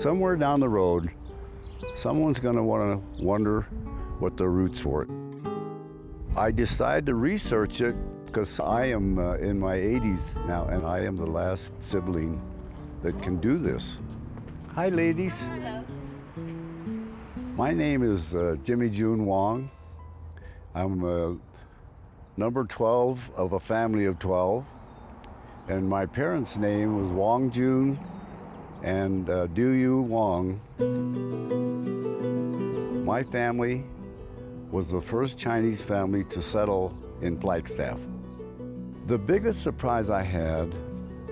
Somewhere down the road, someone's going to wonder what the roots were. I decided to research it because I am in my 80s now, and I am the last sibling that can do this. Hi, ladies. Hello. My name is June Wong. I'm number 12 of a family of 12, and my parents' name was Wong June and June Wong. My family was the first Chinese family to settle in Flagstaff. The biggest surprise I had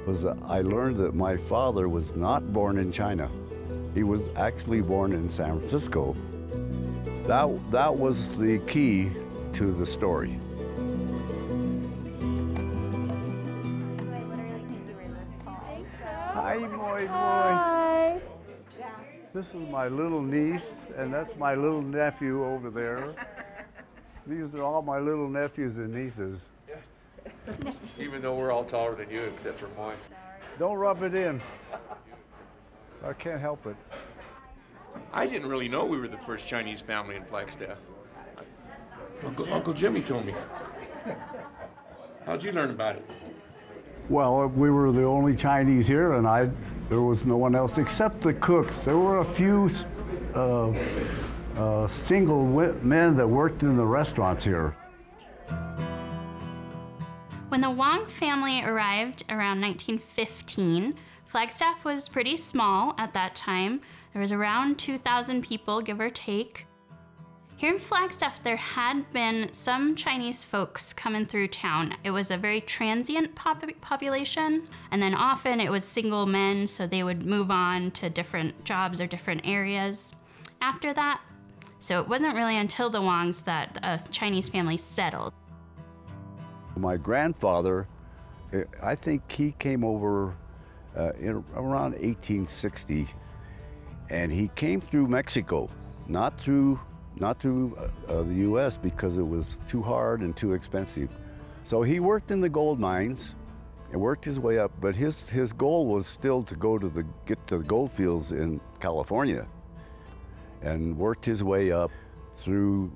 was that I learned that my father was not born in China. He was actually born in San Francisco. That was the key to the story. Hi, Moi Moi. Hi. This is my little niece, and that's my little nephew over there. These are all my little nephews and nieces. Even though we're all taller than you, except for mine. Don't rub it in. I can't help it. I didn't really know we were the first Chinese family in Flagstaff. Uncle Jimmy told me. How'd you learn about it? Well, we were the only Chinese here, and there was no one else except the cooks. There were a few single men that worked in the restaurants here. When the Wong family arrived around 1915, Flagstaff was pretty small at that time. There was around 2,000 people, give or take. Here in Flagstaff, there had been some Chinese folks coming through town. It was a very transient population, and then often it was single men, so they would move on to different jobs or different areas after that. So it wasn't really until the Wongs that a Chinese family settled. My grandfather, I think he came over around 1860, and he came through Mexico, not through the U.S. because it was too hard and too expensive. So he worked in the gold mines and worked his way up, but his goal was still to get to the gold fields in California, and worked his way up through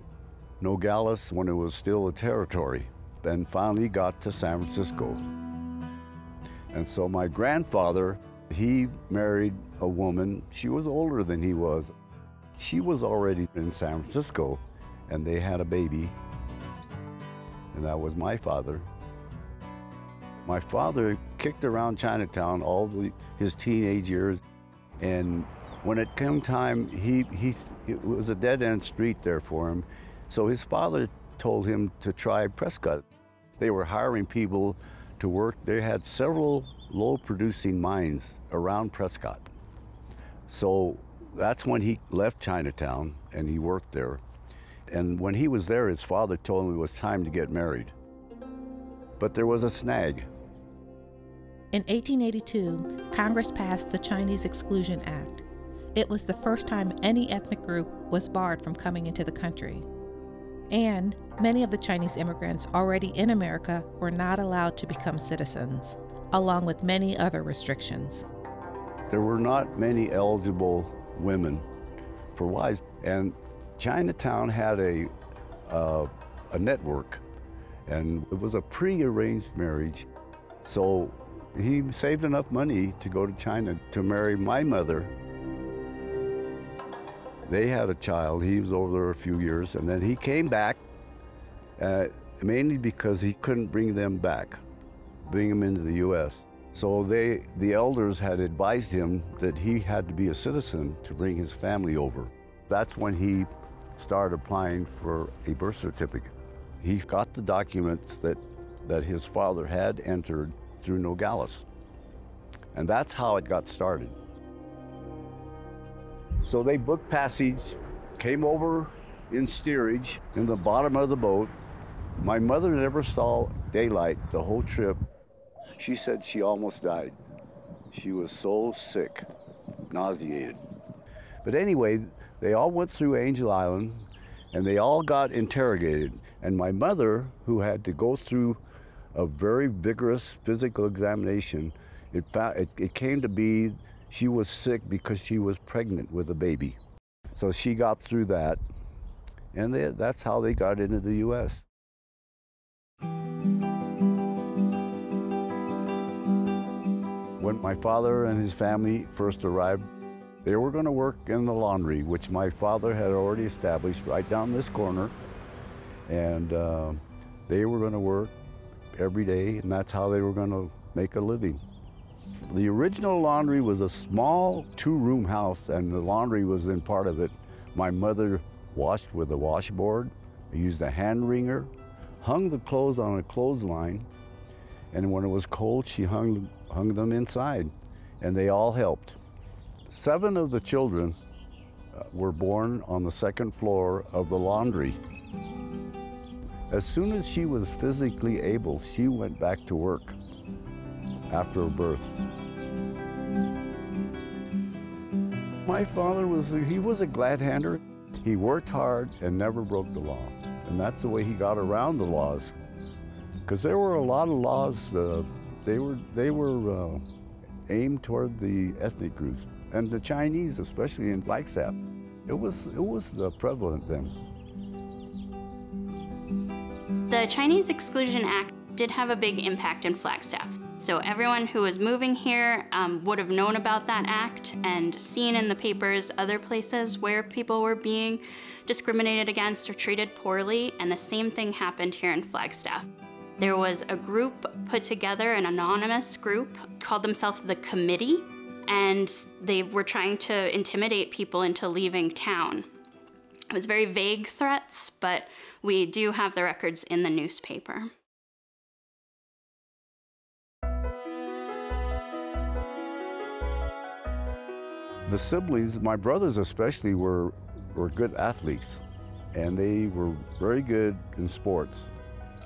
Nogales when it was still a territory, and finally got to San Francisco. And so my grandfather, he married a woman. She was older than he was. She was already in San Francisco, and they had a baby, and that was my father. My father kicked around Chinatown all his teenage years, and when it came time, it was a dead-end street there for him, so his father told him to try Prescott. They were hiring people to work. They had several low-producing mines around Prescott. So that's when he left Chinatown and he worked there. And when he was there, his father told him it was time to get married. But there was a snag. In 1882, Congress passed the Chinese Exclusion Act. It was the first time any ethnic group was barred from coming into the country. And many of the Chinese immigrants already in America were not allowed to become citizens, along with many other restrictions. There were not many eligible women for wives, and Chinatown had a network, and it was a pre-arranged marriage. So he saved enough money to go to China to marry my mother. They had a child. He was over there a few years, and then he came back mainly because he couldn't bring them back, bring them into the U.S. So the elders had advised him that he had to be a citizen to bring his family over. That's when he started applying for a birth certificate. He got the documents that his father had entered through Nogales. And that's how it got started. So they booked passage, came over in steerage in the bottom of the boat. My mother never saw daylight the whole trip. She said she almost died. She was so sick, nauseated. But anyway, they all went through Angel Island, and they all got interrogated. And my mother, who had to go through a very vigorous physical examination, it came to be She was sick because she was pregnant with a baby. So she got through that, and that's how they got into the U.S. When my father and his family first arrived, they were going to work in the laundry, which my father had already established right down this corner. And they were going to work every day, and that's how they were going to make a living. The original laundry was a small two-room house, and the laundry was in part of it. My mother washed with a washboard, used a hand wringer, hung the clothes on a clothesline, and when it was cold, she hung them inside, and they all helped. 7 of the children were born on the second floor of the laundry. As soon as she was physically able, she went back to work after her birth. My father was a glad-hander. He worked hard and never broke the law. And that's the way he got around the laws. Because there were a lot of laws, they were aimed toward the ethnic groups. And the Chinese, especially in Flagstaff, it was prevalent then. The Chinese Exclusion Act did have a big impact in Flagstaff. So everyone who was moving here would have known about that act and seen in the papers other places where people were being discriminated against or treated poorly, and the same thing happened here in Flagstaff. There was a group put together, an anonymous group, called themselves the Committee, and they were trying to intimidate people into leaving town. It was very vague threats, but we do have the records in the newspaper. The siblings, my brothers especially, were good athletes, and they were very good in sports,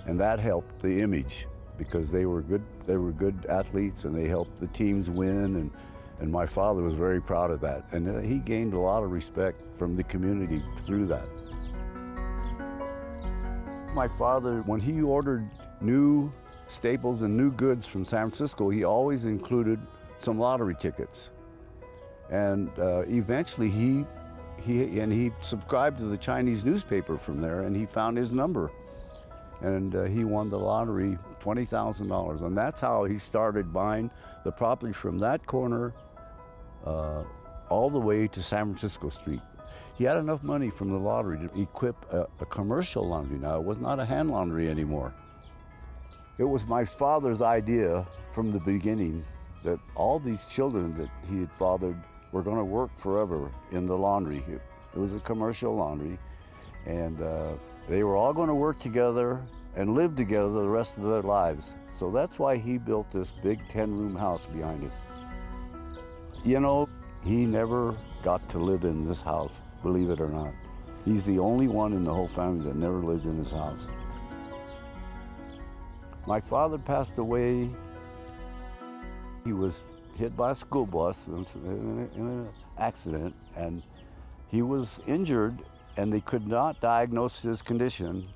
and that helped the image because they were good athletes, and they helped the teams win, and my father was very proud of that, and he gained a lot of respect from the community through that. My father, when he ordered new staples and new goods from San Francisco, he always included some lottery tickets. And eventually he subscribed to the Chinese newspaper from there, and he found his number. And he won the lottery, $20,000. And that's how he started buying the property from that corner all the way to San Francisco Street. He had enough money from the lottery to equip a commercial laundry. Now, it was not a hand laundry anymore. It was my father's idea from the beginning that all these children that he had fathered were going to work forever in the laundry. It was a commercial laundry, and they were all going to work together and live together the rest of their lives. So that's why he built this big 10-room house behind us. You know, he never got to live in this house, believe it or not. He's the only one in the whole family that never lived in this house. My father passed away. He was hit by a school bus in an accident, and he was injured, and they could not diagnose his condition,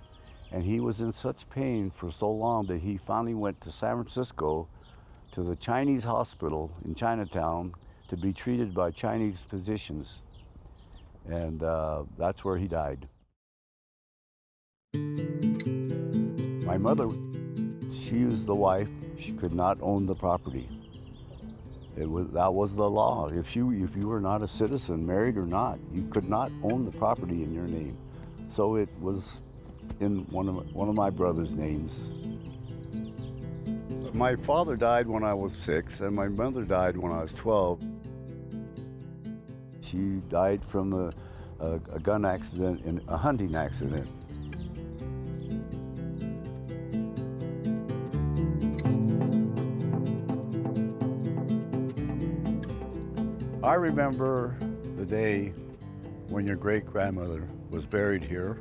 and he was in such pain for so long that he finally went to San Francisco to the Chinese hospital in Chinatown to be treated by Chinese physicians, and that's where he died. My mother, she was the wife. She could not own the property. That was the law. If you were not a citizen, married or not, you could not own the property in your name. So it was in one of my brother's names. My father died when I was 6, and my mother died when I was 12. She died from a gun accident and a hunting accident. I remember the day when your great-grandmother was buried here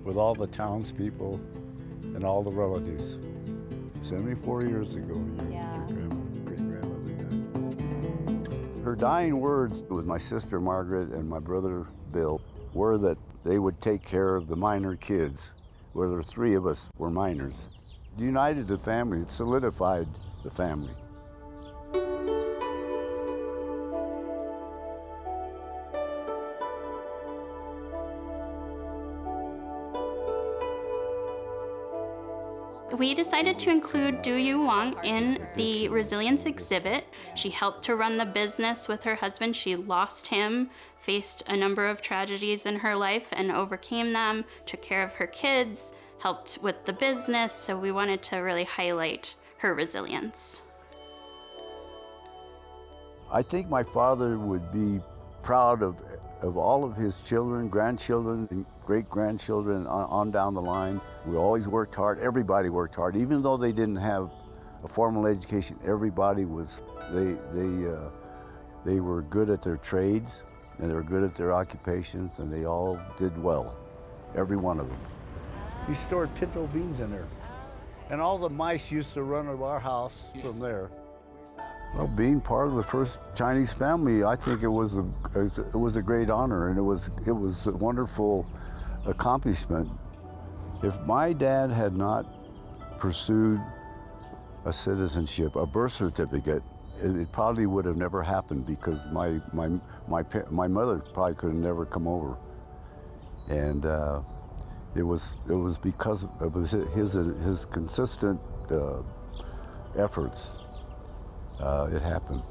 with all the townspeople and all the relatives. 74 years ago, your great-grandmother died. Her dying words with my sister Margaret and my brother Bill were that they would take care of the minor kids, where the 3 of us were minors. It united the family, it solidified the family. We decided to include June Wong in the resilience exhibit. She helped to run the business with her husband. She lost him, faced a number of tragedies in her life and overcame them, took care of her kids, helped with the business, so we wanted to really highlight her resilience. I think my father would be proud of all of his children, grandchildren, and great-grandchildren on down the line. We always worked hard. Everybody worked hard. Even though they didn't have a formal education, everybody was, they were good at their trades, and they were good at their occupations, and they all did well, every one of them. We stored pinto beans in there. And all the mice used to run to our house from there. Well, being part of the first Chinese family, I think it was a great honor, and it was a wonderful accomplishment. If my dad had not pursued a citizenship, a birth certificate, it probably would have never happened, because my mother probably could have never come over, and it was because of his consistent efforts. It happened.